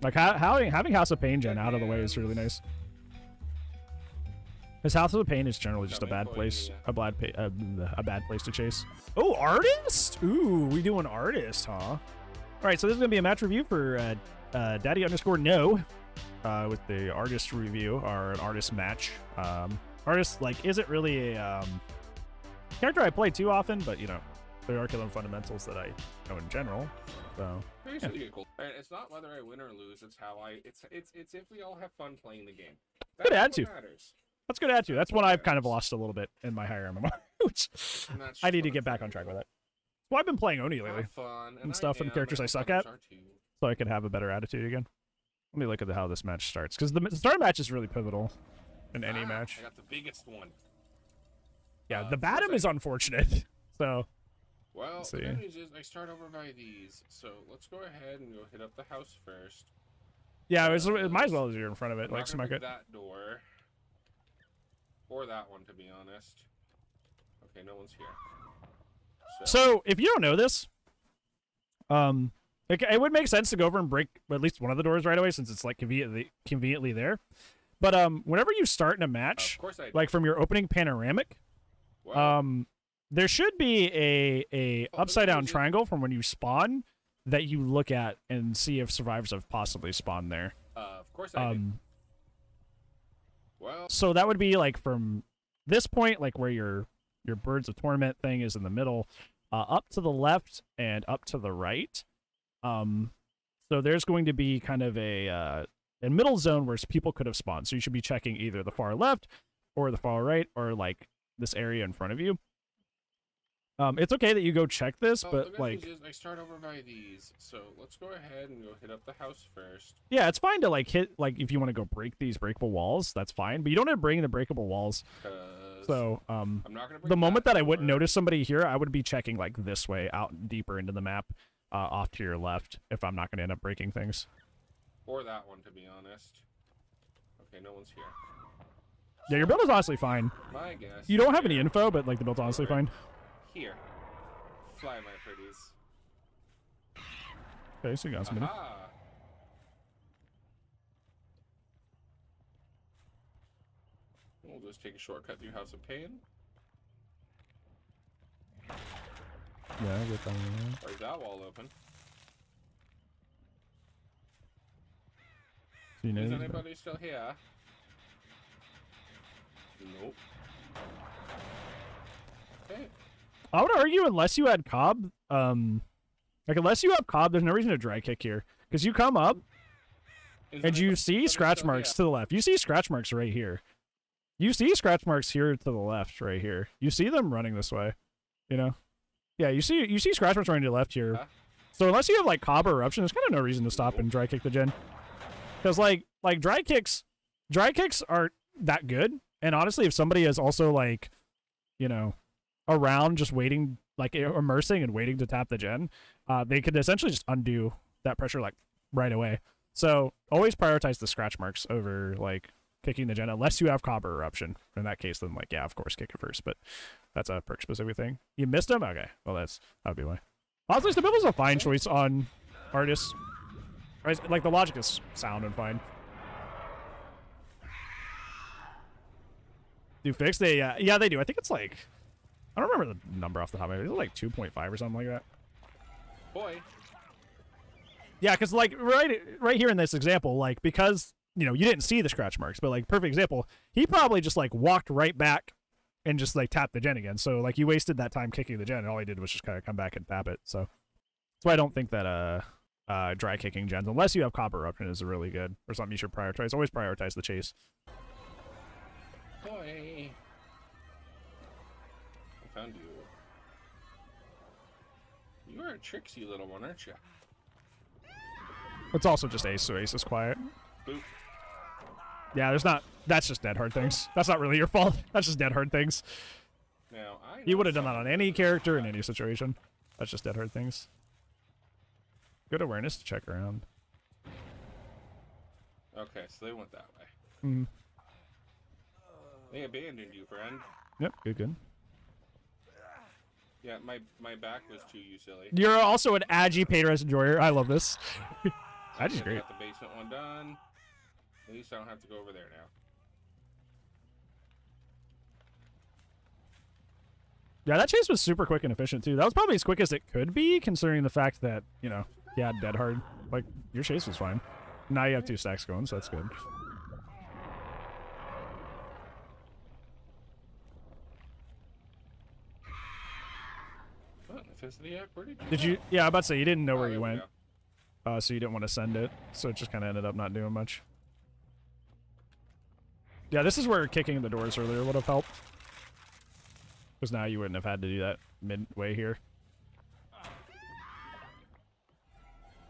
Like having House of Pain gen out of the way is really nice. Because House of Pain is generally just a bad place, a bad place to chase. Oh, artist! Ooh, we do an artist, huh? All right, so this is gonna be a match review for Daddy_No, with the artist review or an artist match. Artist like isn't really a character I play too often, but you know there are killing fundamentals that I know in general. So basically, cool. And it's not whether I win or lose; it's how I. It's if we all have fun playing the game. That's good attitude. That's good attitude. That's one I've kind of lost a little bit in my higher MMR, which I need to get back on track with that. Well, I've been playing Oni lately and stuff and characters I suck at, so I could have a better attitude again. Let me look at how this match starts, because the start match is really pivotal in any match. I got the biggest one. Yeah, the Batum is unfortunate. So, well, the good news is I start over by these, so let's go ahead and go hit up the house first. Yeah, it might as well as you're in front of it, like smack it. That door. Or that one, to be honest. Okay, no one's here. So if you don't know this, it would make sense to go over and break at least one of the doors right away, since it's like conveniently there. But whenever you start in a match, like from your opening panoramic, there should be a upside down triangle from when you spawn that you look at and see if survivors have possibly spawned there. Of course I do. Well, so that would be like from this point, like where your Birds of Torment thing is in the middle, up to the left and up to the right. So there's going to be kind of a middle zone where people could have spawned. So you should be checking either the far left or the far right or like this area in front of you. It's okay that you go check this, but like I start over by these, so let's go ahead and go hit up the house first. Yeah, it's fine to like hit like if you want to go break these breakable walls, that's fine. But you don't have to bring the breakable walls. So I'm not gonna the moment that I wouldn't notice somebody here, I would be checking like this way out deeper into the map, off to your left, if I'm not going to end up breaking things. Or that one, to be honest. Okay, no one's here. Yeah, your build is honestly fine. My guess. You don't have any info, but like the build's honestly fine. Here. Fly, my pretties. Okay, so you got somebody. We'll just take a shortcut through House of Pain. Yeah, I get that one. Or is that wall open? Is anybody still here? Nope. Okay. I would argue unless you had Cobb, like unless you have Cobb, there's no reason to dry kick here. Because you come up, and you see scratch marks to the left. You see scratch marks right here. You see scratch marks here to the left, right here. You see them running this way, you know? Yeah, you see scratch marks running to the left here. So unless you have like Cobb or Eruption, there's kind of no reason to stop and dry kick the gen. Because like dry kicks aren't that good. And honestly, if somebody is also like, you know, around just waiting, like immersing and waiting to tap the gen, they could essentially just undo that pressure like right away. So always prioritize the scratch marks over like kicking the gen, unless you have Cobb or Eruption. In that case, then like, yeah, of course, kick it first, but that's a perk specific thing. You missed him? Okay, well that'd be why. Honestly, Stabible's a fine choice on artists. Right? Like the logic is sound and fine. Do fix? They yeah, they do. I think it's like, I don't remember the number off the top of my head. It's like 2.5 or something like that. Boy. Yeah, because like right here in this example, like because you know you didn't see the scratch marks, but like perfect example, he probably just like walked right back and just like tapped the gen again. So like you wasted that time kicking the gen, and all he did was just kind of come back and tap it. So that's why I don't think that dry kicking gens, unless you have Copper Eruption, is really good or something you should prioritize. Always prioritize the chase. Boy. I found you. You are a tricksy little one, aren't you? It's also just Ace, so Ace is quiet. Boop. Yeah, there's not. That's just dead hard things. That's not really your fault. That's just dead hard things. Now, you would have done that on any character in any situation. That's just dead hard things. Good awareness to check around. Okay, so they went that way. Mm-hmm. They abandoned you, friend. Yep, good. Yeah, my back was to you, silly. You're also an agi paid rest enjoyer. I love this. That is great. Got the basement one done. At least I don't have to go over there now. Yeah, that chase was super quick and efficient too. That was probably as quick as it could be, considering the fact that, you know, you had dead hard. Like, your chase was fine. Now you have 2 stacks going, so that's good. Did you? Yeah, I'm about to say, you didn't know where you went. So you didn't want to send it. So it just kind of ended up not doing much. Yeah, this is where kicking the doors earlier would have helped. Because now you wouldn't have had to do that midway here.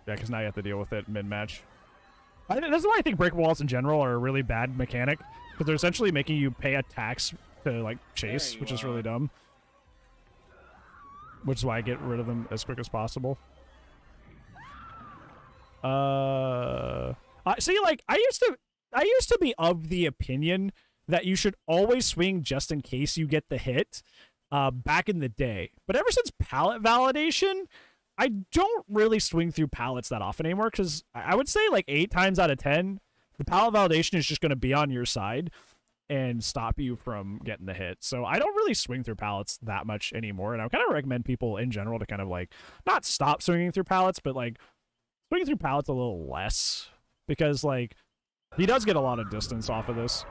Yeah, because now you have to deal with it mid-match. That's why I think break walls in general are a really bad mechanic. Because they're essentially making you pay a tax to, like, chase, which is really dumb. Which is why I get rid of them as quick as possible. See, like, I used to be of the opinion that you should always swing just in case you get the hit back in the day. But ever since pallet validation, I don't really swing through pallets that often anymore, because I would say like 8 times out of 10, the pallet validation is just going to be on your side and stop you from getting the hit. So I don't really swing through pallets that much anymore, and I kind of recommend people in general to kind of like not stop swinging through pallets, but like swing through pallets a little less, because like he does get a lot of distance off of this.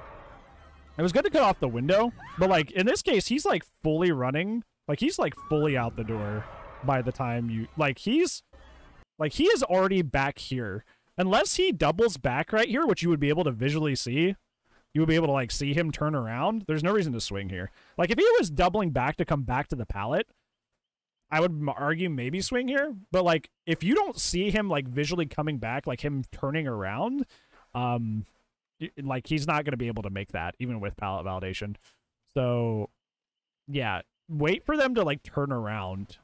It was good to cut off the window, but like in this case, he's like fully running, like he's like fully out the door by the time you like he is already back here. Unless he doubles back right here, which you would be able to visually see, you would be able to like see him turn around. There's no reason to swing here. Like if he was doubling back to come back to the pallet, I would argue maybe swing here. But like if you don't see him like visually coming back, like him turning around, like he's not going to be able to make that even with pallet validation. So yeah, wait for them to like turn around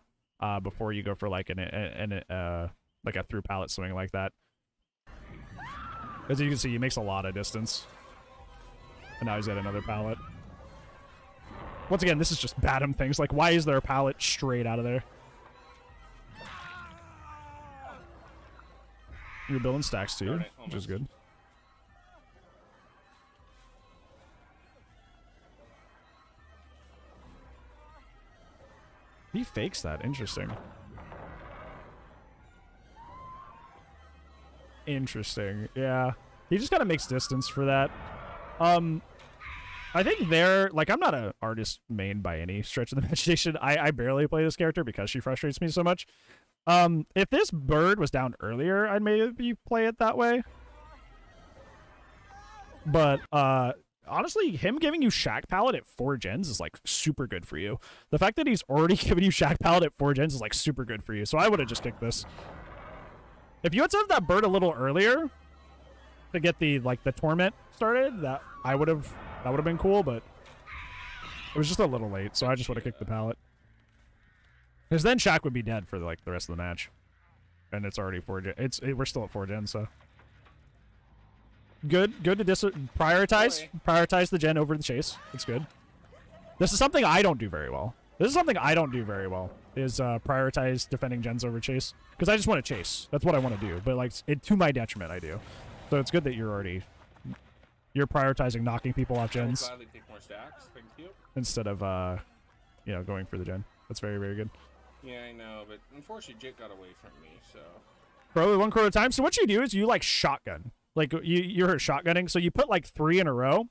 before you go for like like a through pallet swing like that. As you can see, he makes a lot of distance. And now he's at another pallet. Once again, this is just Batum things. Like, why is there a pallet straight out of there? You're building stacks too, which is good. He fakes that. Interesting. Interesting. Yeah. He just kind of makes distance for that. I think they're like, I'm not an artist main by any stretch of the imagination. I barely play this character because she frustrates me so much. If this bird was down earlier, I'd maybe play it that way. But honestly, him giving you Shack Pallet at 4 gens is like super good for you. The fact that he's already giving you Shack Pallet at 4 gens is like super good for you. So I would have just kicked this. If you had to have that bird a little earlier to get the torment started, that would have been cool, but it was just a little late, so I just would have kicked the pallet. Because then Shaq would be dead for like the rest of the match, and it's already 4 gen. We're still at 4 gen, so good to prioritize the gen over the chase. It's good. This is something I don't do very well. Is prioritize defending gens over chase, because I just want to chase. That's what I want to do, but like to my detriment, I do. So it's good that you're prioritizing knocking people off gens. I'll gladly take more stacks. Thank you. Instead of going for the gen. That's very, very good. Yeah, I know, but unfortunately Jake got away from me, so Probably 1 crore at a time. So what you do is you like shotgun. Like you're shotgunning, so you put like 3 in a row.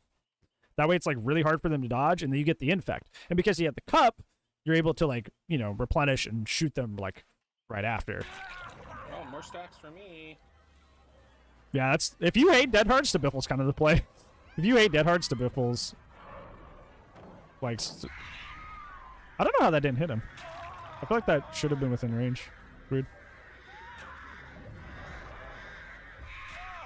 That way it's like really hard for them to dodge, and then you get the infect. And because you have the cup, you're able to like, replenish and shoot them like right after. Oh, more stacks for me. Yeah, that's if you hate Dead Hard, Stabiffle's kind of the play. If you hate Dead Hard, Stabiffle's like I don't know how that didn't hit him. I feel like that should have been within range. Weird.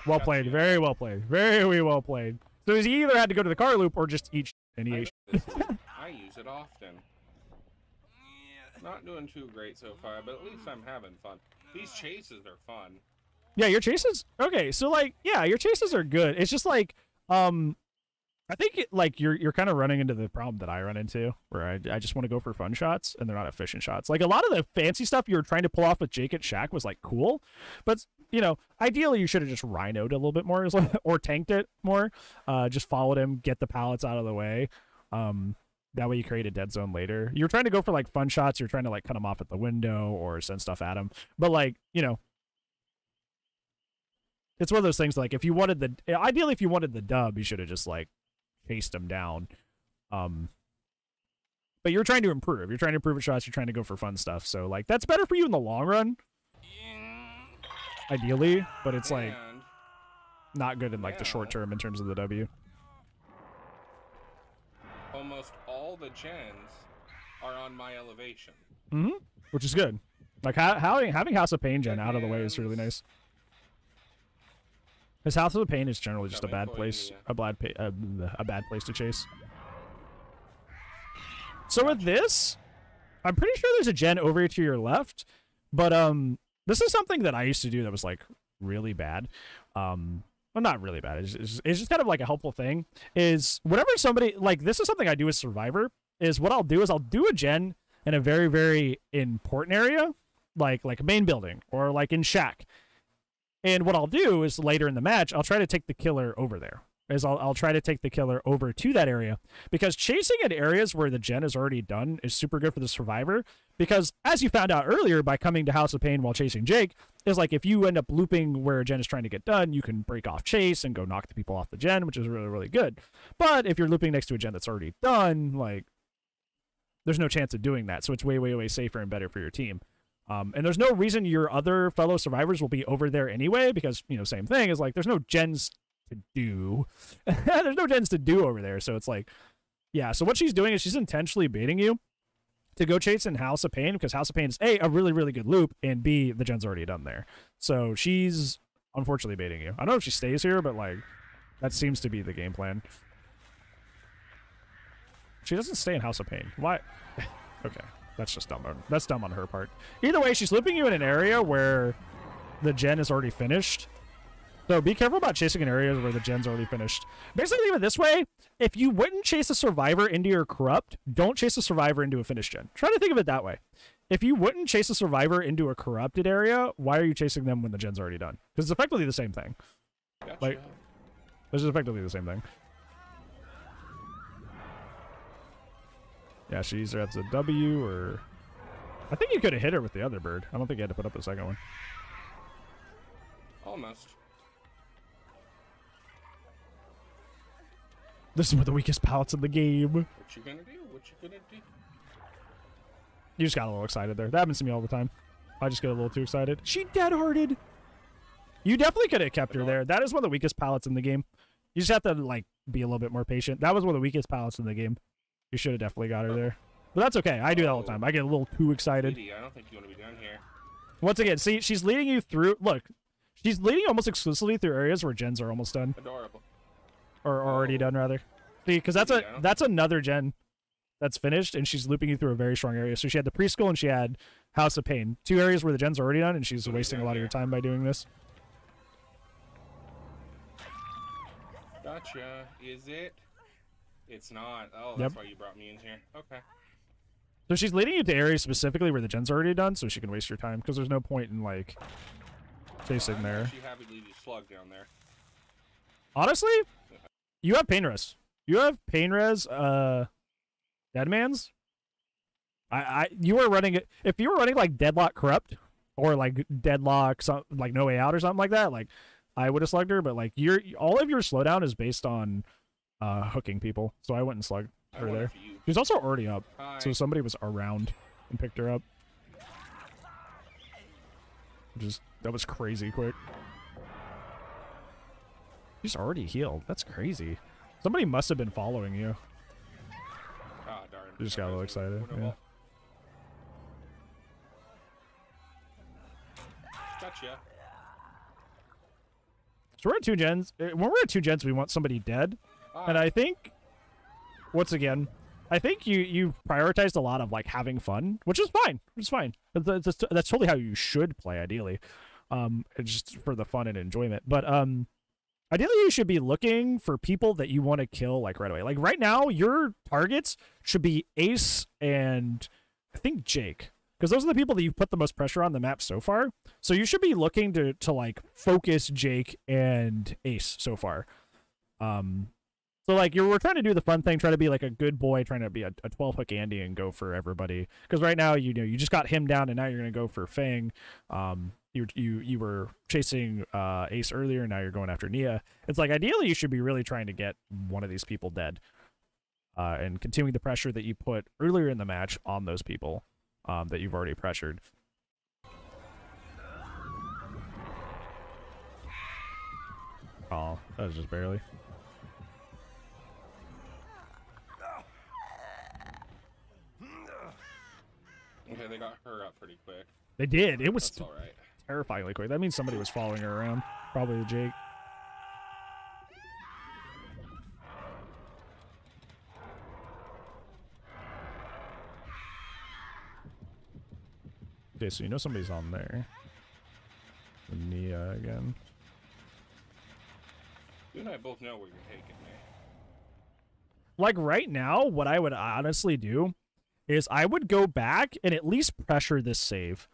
Well played. Very well played. Very well played. So he either had to go to the car loop or just eat, and he ate. I use it often. Not doing too great so far, but at least I'm having fun. These chases are fun. Yeah, your chases? Okay, so like, yeah, your chases are good. It's just like, I I think like you're kind of running into the problem that I run into, where I just want to go for fun shots and they're not efficient shots. Like a lot of the fancy stuff you were trying to pull off with Jake and Shaq was like cool, but you know, ideally you should have just rhinoed a little bit more or tanked it more. Just followed him, get the pallets out of the way. That way you create a dead zone later. You're trying to go for like fun shots. You're trying to like cut him off at the window or send stuff at him, but like you know. It's one of those things like if you wanted ideally if you wanted the dub, you should have just like chased him down. But you're trying to improve. You're trying to improve at shots. You're trying to go for fun stuff. So like that's better for you in the long run, ideally. But it's like not good in like the short term in terms of the W. Almost all the gens are on my elevation. Which is good. Like having House of Pain gen out of the way is really nice. Because House of Pain is generally just a bad place, a bad place to chase. So with this, I'm pretty sure there's a gen over to your left, but this is something that I used to do that was like really bad. Well, not really bad. It's just kind of like a helpful thing. Is whenever somebody like this is something I do as Survivor. Is what I'll do is I'll do a gen in a very very important area, like a main building or like in Shack. And what I'll do is later in the match, I'll try to take the killer over there. I'll try to take the killer over to that area. Because chasing in areas where the gen is already done is super good for the Survivor. Because as you found out earlier by coming to House of Pain while chasing Jake, is like if you end up looping where a gen is trying to get done, you can break off chase and go knock the people off the gen, which is really, really good. But if you're looping next to a gen that's already done, like there's no chance of doing that. So it's way, way, way safer and better for your team. And there's no reason your other fellow survivors will be over there anyway, because, you know, same thing is like, there's no gens to do. There's no gens to do over there. So it's like, yeah. So what she's doing is she's intentionally baiting you to go chase in House of Pain, because House of Pain is A, a really, really good loop, and B, the gen's already done there. So she's unfortunately baiting you. I don't know if she stays here, but like, that seems to be the game plan. She doesn't stay in House of Pain. Why? Okay. That's just dumb. That's dumb on her part. Either way, she's looping you in an area where the gen is already finished. So be careful about chasing in areas where the gen's already finished. Basically, even this way, if you wouldn't chase a survivor into your corrupt, don't chase a survivor into a finished gen. Try to think of it that way. If you wouldn't chase a survivor into a corrupted area, why are you chasing them when the gen's already done? Because it's effectively the same thing. Gotcha. Like, this is effectively the same thing. Yeah, she either has a W or... I think you could have hit her with the other bird. I don't think you had to put up the second one. Almost. This is one of the weakest pallets in the game. What you gonna do? What you gonna do? You just got a little excited there. That happens to me all the time. I just get a little too excited. She dead-hearted. You definitely could have kept her there. That is one of the weakest pallets in the game. You just have to, like, be a little bit more patient. That was one of the weakest pallets in the game. You should have definitely got her there. But that's okay. I do that all the time. I get a little too excited. Lady, I don't think you want to be down here. Once again, see, she's leading you through... Look, she's leading almost exclusively through areas where gens are almost done. Adorable. Or already done, rather. See, because that's another gen that's finished, and she's looping you through a very strong area. So she had the preschool, and she had House of Pain. Two areas where the gens are already done, and she's wasting a lot of your time by doing this. Gotcha. Is it? It's not. Oh, that's why you brought me in here. Okay. So she's leading you to areas specifically where the gen's already done, so she can waste your time, because there's no point in, like, chasing there. I'm actually happy to leave you slug down there. Honestly, you have pain res. You have pain res, Deadman's. You were running it. If you were running, like, Deadlock Corrupt, or, like, Deadlock, like, No Way Out or something like that, like, I would have slugged her, but, like, all of your slowdown is based on hooking people, so I went and slugged her there. She's also already up, so somebody was around and picked her up. That was crazy quick. She's already healed. That's crazy. Somebody must have been following you. Ah, darn. You just got a little excited. Yeah. Gotcha. So we're at 2 gens. When we're at 2 gens, we want somebody dead. And I think, once again, I think you prioritized a lot of, like, having fun, which is fine. It's fine. That's totally how you should play, ideally. It's just for the fun and enjoyment. But Ideally, you should be looking for people that you want to kill like right away. Like right now, your targets should be Ace and I think Jake, because those are the people that you've put the most pressure on the map so far. So you should be looking to like focus Jake and Ace so far. So like we're trying to do the fun thing, try to be like a good boy, trying to be a 12 hook Andy and go for everybody. Because right now, you know, you just got him down, and now you're gonna go for Fang. You were chasing Ace earlier, and now you're going after Nia. It's like ideally you should be really trying to get one of these people dead, and continuing the pressure that you put earlier in the match on those people that you've already pressured. Oh, that was just barely. Okay, they got her up pretty quick. They did. It was all right. Terrifyingly quick. That means somebody was following her around. Probably the Jake. Okay, so you know somebody's on there. Nia again. You and I both know where you're taking me. Like right now, what I would honestly do is I would go back and at least pressure this save.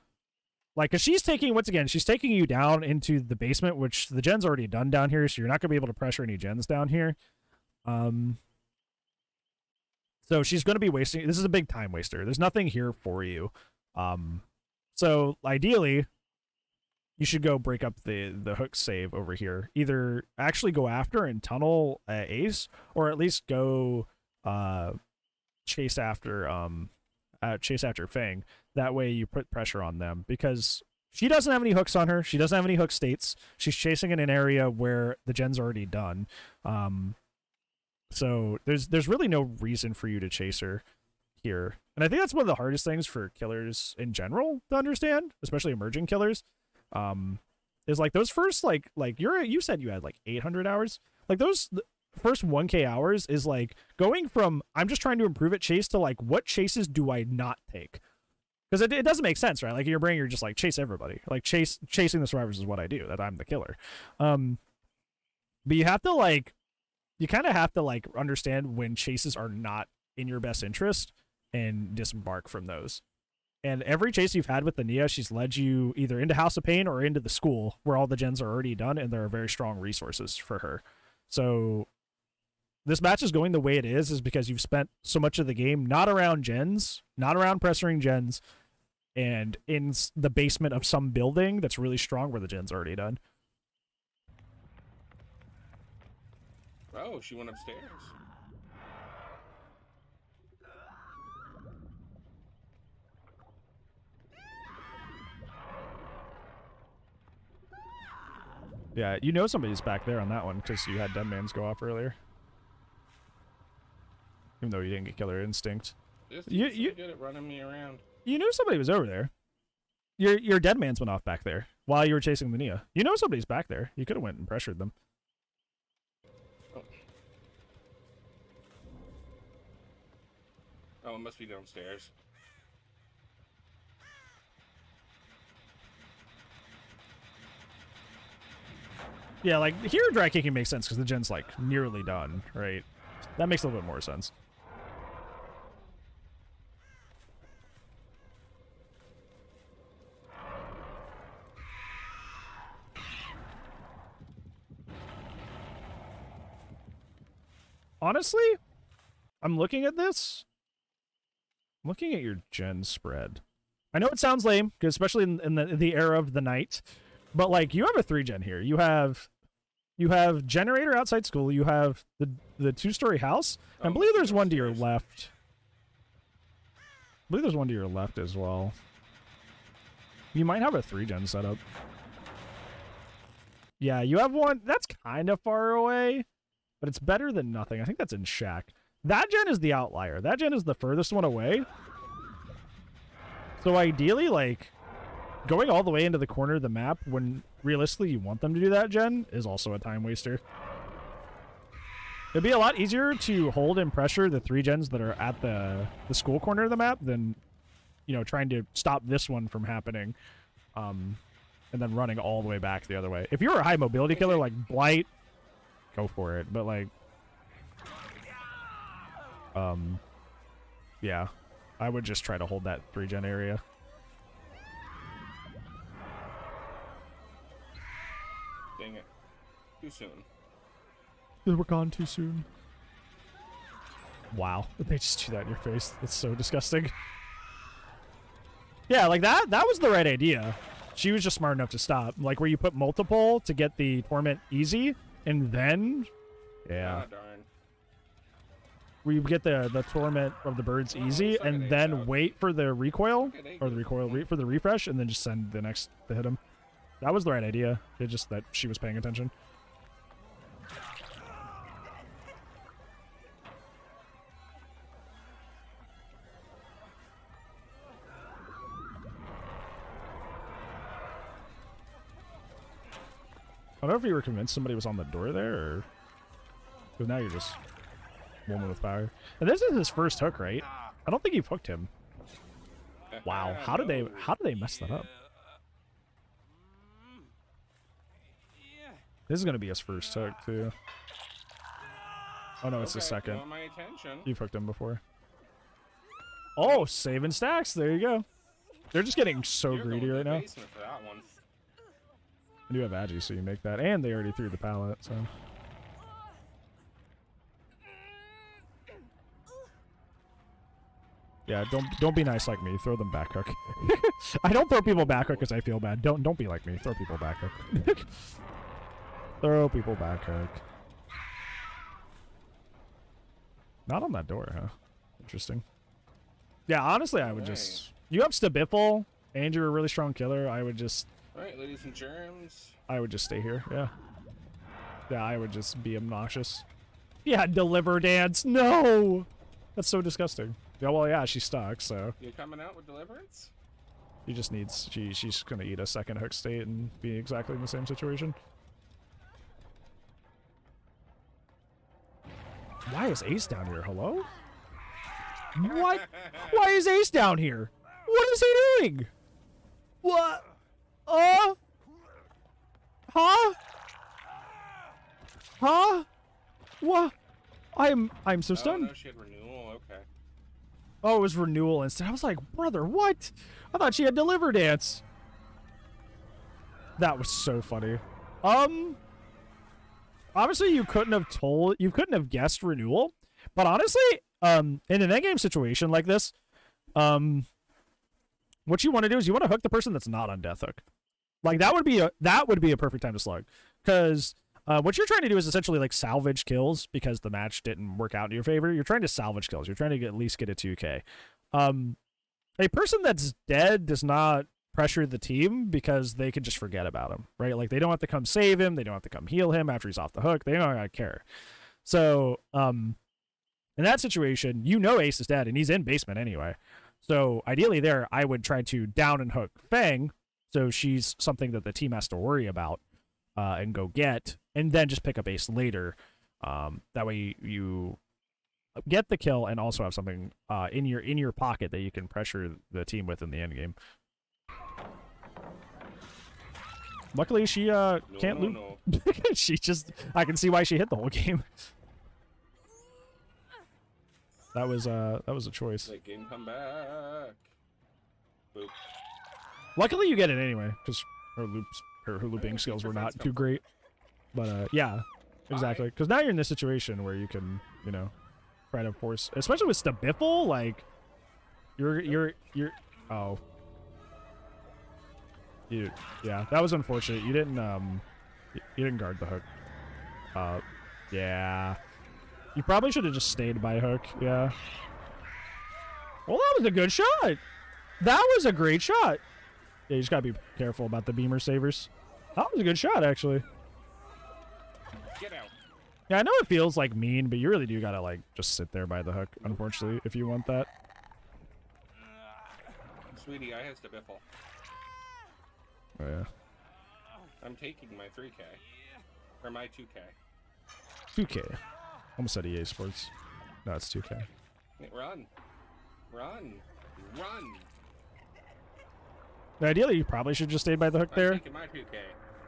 Like, cause she's taking, once again, she's taking you down into the basement, which the gen's already done down here, so you're not gonna be able to pressure any gens down here. So she's gonna be wasting, this is a big time waster. There's nothing here for you. So ideally, you should go break up the hook save over here. Either actually go after and tunnel Ace, or at least go chase after Fang. That way you put pressure on them, because she doesn't have any hooks on her. She doesn't have any hook states. She's chasing in an area where the gen's already done. So there's really no reason for you to chase her here. And I think that's one of the hardest things for killers in general to understand, especially emerging killers. Is like those first like you said you had like 800 hours. Like those first 1K hours is like going from I'm just trying to improve at chase to like what chases do I not take? Because it doesn't make sense, right? Like in your brain, you're just like chase everybody. Like chasing the survivors is what I do. That I'm the killer. But you have to like, you kind of have to like understand when chases are not in your best interest and disembark from those. And every chase you've had with the Nia, she's led you either into House of Pain or into the school where all the gens are already done, and there are very strong resources for her. So this match is going the way it is because you've spent so much of the game not around gens, not around pressuring gens, and in the basement of some building that's really strong where the gen's already done. Oh, she went upstairs. Yeah, you know somebody's back there on that one because you had Dead Man's go off earlier. Even though you didn't get Killer Instinct. You good at running me around. You knew somebody was over there. Your Dead Man's went off back there while you were chasing the Nia. You know somebody's back there. You could have went and pressured them. Oh, it must be downstairs. Yeah, like here dry kicking makes sense because the gen's like nearly done, right? That makes a little bit more sense. Honestly, I'm looking at this. I'm looking at your gen spread. I know it sounds lame, because especially in the era of the night, but like you have a 3-gen here. You have generator outside school. You have the 2-story house. I believe there's one to your left. I believe there's one to your left as well. You might have a 3-gen setup. Yeah, you have one. That's kind of far away, but it's better than nothing. I think that's in Shack. That gen is the outlier. That gen is the furthest one away. So ideally, like, going all the way into the corner of the map when realistically you want them to do that gen is also a time waster. It'd be a lot easier to hold and pressure the 3 gens that are at the school corner of the map than, you know, trying to stop this one from happening, and then running all the way back the other way. If you're a high mobility killer like Blight go for it. But like, yeah, I would just try to hold that 3-gen area. Dang it. Too soon. We're gone too soon. Wow. They just do that in your face. That's so disgusting. Yeah, like that was the right idea. She was just smart enough to stop. Like where you put multiple to get the torment easy, and then... Yeah. Ah, darn. Where you get the torment of the birds easy, and then wait for the recoil, or the recoil, wait for the refresh, and then just send the next to hit him. That was the right idea. It's just that she was paying attention. I don't know if you were convinced somebody was on the door there, or... Because now you're just... woman with power. And this is his first hook, right? I don't think you've hooked him. Wow, how did they mess that up? This is gonna be his first hook too. Oh no, it's the second. You've hooked him before. Oh, saving stacks. There you go. They're just getting so greedy right now. You do have Agi, so you make that, and they already threw the pallet. So. Yeah, don't be nice like me. Throw them back hook. I don't throw people back hook because I feel bad. Don't be like me. Throw people back hook. Throw people back hook. Not on that door, huh? Interesting. Yeah, honestly, I would just... You have Stabiffle, and you're a really strong killer. I would just... Alright, ladies and germs. I would just stay here, yeah. Yeah, I would just be obnoxious. Yeah, deliver dance. No! That's so disgusting. Yeah, well, yeah, she's stuck, so... You coming out with deliverance? She just needs... She's gonna eat a second hook state and be exactly in the same situation. Why is Ace down here? Hello? What? Why is Ace down here? What is he doing? What? Huh? Huh? What? I'm so stunned. Oh, no, she had renewal. Okay. Oh, it was renewal instead. I was like, brother, what? I thought she had deliver dance. That was so funny. Obviously you couldn't have guessed renewal, but honestly, in an endgame situation like this, what you want to do is you want to hook the person that's not on death hook. Like that would be a perfect time to slug, because what you're trying to do is essentially like salvage kills because the match didn't work out in your favor. You're trying to salvage kills. You're trying to at least get a 2K. A person that's dead does not pressure the team because they can just forget about him, right? Like they don't have to come save him. They don't have to come heal him after he's off the hook. They don't care. So, in that situation, you know Ace is dead and he's in basement anyway. So ideally there, I would try to down and hook Fang. So she's something that the team has to worry about, and go get, and then just pick up Ace later. That way you get the kill and also have something in your pocket that you can pressure the team with in the end game. Luckily, she can't loop. No. She just... I can see why she hit the whole game. That was a choice. Let game come back. Boop. Luckily, you get it anyway, because her looping skills were not too great. But yeah, exactly. Because now you're in this situation where you can, you know, try to force, especially with Stabiffle, like you're oh. Yeah, that was unfortunate. You didn't guard the hook. Yeah. You probably should have just stayed by hook. Yeah. Well, that was a good shot. That was a great shot. Yeah, you just gotta be careful about the beamer savers. That was a good shot, actually. Get out. Yeah, I know it feels like mean, but you really do gotta like just sit there by the hook, unfortunately, if you want that. Sweetie, I have Stabiffle. Oh, yeah. I'm taking my 3K. Or my 2K. 2K. Almost said EA Sports. No, it's 2K. Run. Run. Run. Ideally, you probably should just stay by the hook there. I'm taking my 2K.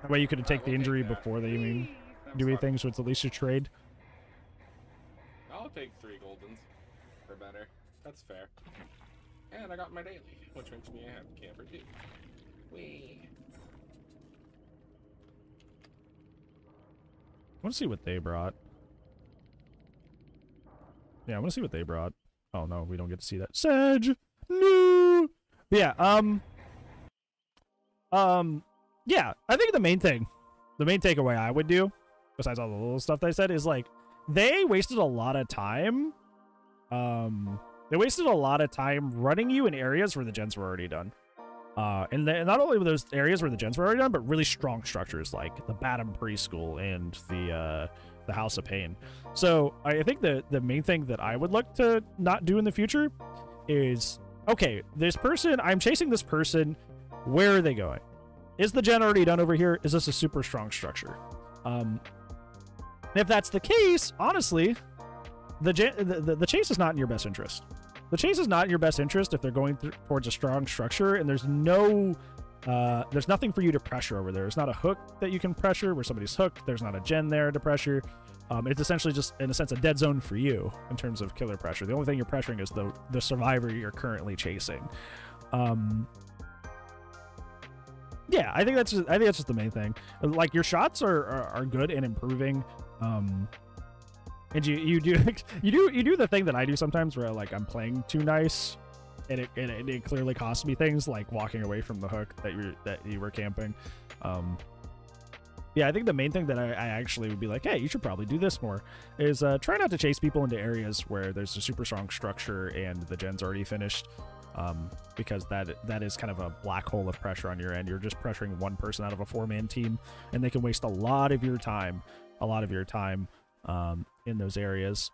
That way you could take the injury before they even doing things with Alicia trade. I'll take 3 goldens for better. That's fair. And I got my daily, which makes me a happy camper too. Whee. I want to see what they brought. Yeah, I want to see what they brought. Oh no, we don't get to see that. Sedge! No! But yeah, yeah, I think the main takeaway I would do, besides all the little stuff that I said, is like, they wasted a lot of time. They wasted a lot of time running you in areas where the gens were already done. And not only were those areas where the gens were already done, but really strong structures like the Batum Preschool and the House of Pain. So I think the main thing that I would look to not do in the future is, okay, this person, I'm chasing this person. Where are they going? Is the gen already done over here? Is this a super strong structure? If that's the case, honestly, the chase is not in your best interest. The chase is not in your best interest if they're going towards a strong structure and there's nothing for you to pressure over there. There's not a hook that you can pressure where somebody's hooked. There's not a gen there to pressure. It's essentially just, in a sense, a dead zone for you in terms of killer pressure. The only thing you're pressuring is the survivor you're currently chasing. Yeah, I think that's just the main thing. Like, your shots are good and improving. And you do the thing that I do sometimes where like I'm playing too nice, and it clearly costs me things like walking away from the hook that you were camping. Yeah, I think the main thing that I actually would be like, hey, you should probably do this more, is try not to chase people into areas where there's a super strong structure and the gen's already finished. Because that is kind of a black hole of pressure on your end. You're just pressuring one person out of a 4-man team, and they can waste a lot of your time in those areas.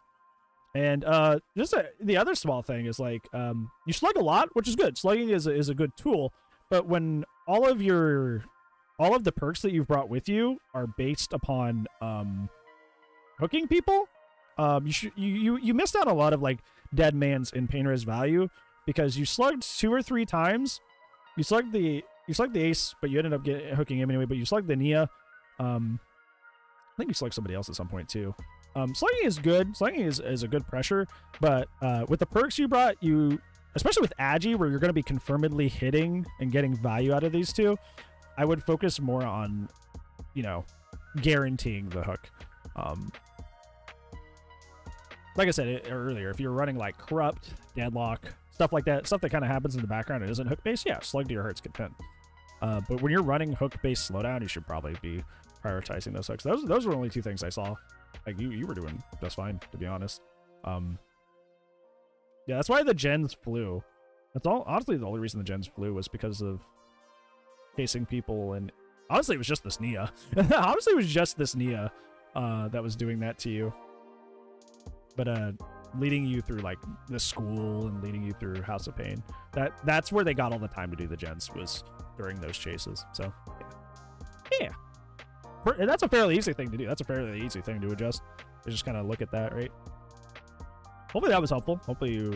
And the other small thing is like, you slug a lot, which is good. Slugging is a good tool, but when all of the perks that you've brought with you are based upon hooking people, you missed out a lot of like dead man's and painter's value, because you slugged 2 or 3 times. You slugged the ace, but you ended up hooking him anyway. But you slugged the Nia. I think you slugged somebody else at some point too. Slugging is good. Slugging is a good pressure, but with the perks you brought, especially with Agi, where you're going to be confirmedly hitting and getting value out of these two, I would focus more on, guaranteeing the hook. Like I said earlier, if you're running like Corrupt, Deadlock, stuff like that, stuff that kind of happens in the background and isn't hook-based, yeah, slug to your heart's content. But when you're running hook-based slowdown, you should probably be prioritizing those hooks. Those were only 2 things I saw. Like, you were doing just fine, to be honest. Yeah, that's why the gens flew. That's all. Honestly, the only reason the gens flew was because of chasing people, and honestly, it was just this Nia. Honestly, it was just this Nia that was doing that to you. But leading you through like the school and leading you through House of Pain, that's where they got all the time to do the gens, was during those chases. So yeah. And that's a fairly easy thing to do. That's a fairly easy thing to adjust. You just kind of look at that, right? Hopefully that was helpful. Hopefully you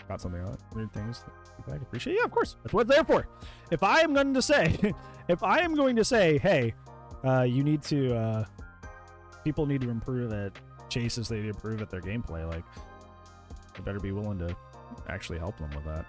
got something on it. Weird things. I appreciate. Yeah, of course. That's what it's there for. If I am going to say, hey, you need to, people need to improve at chases. They need to improve at their gameplay. Like, I better be willing to actually help them with that.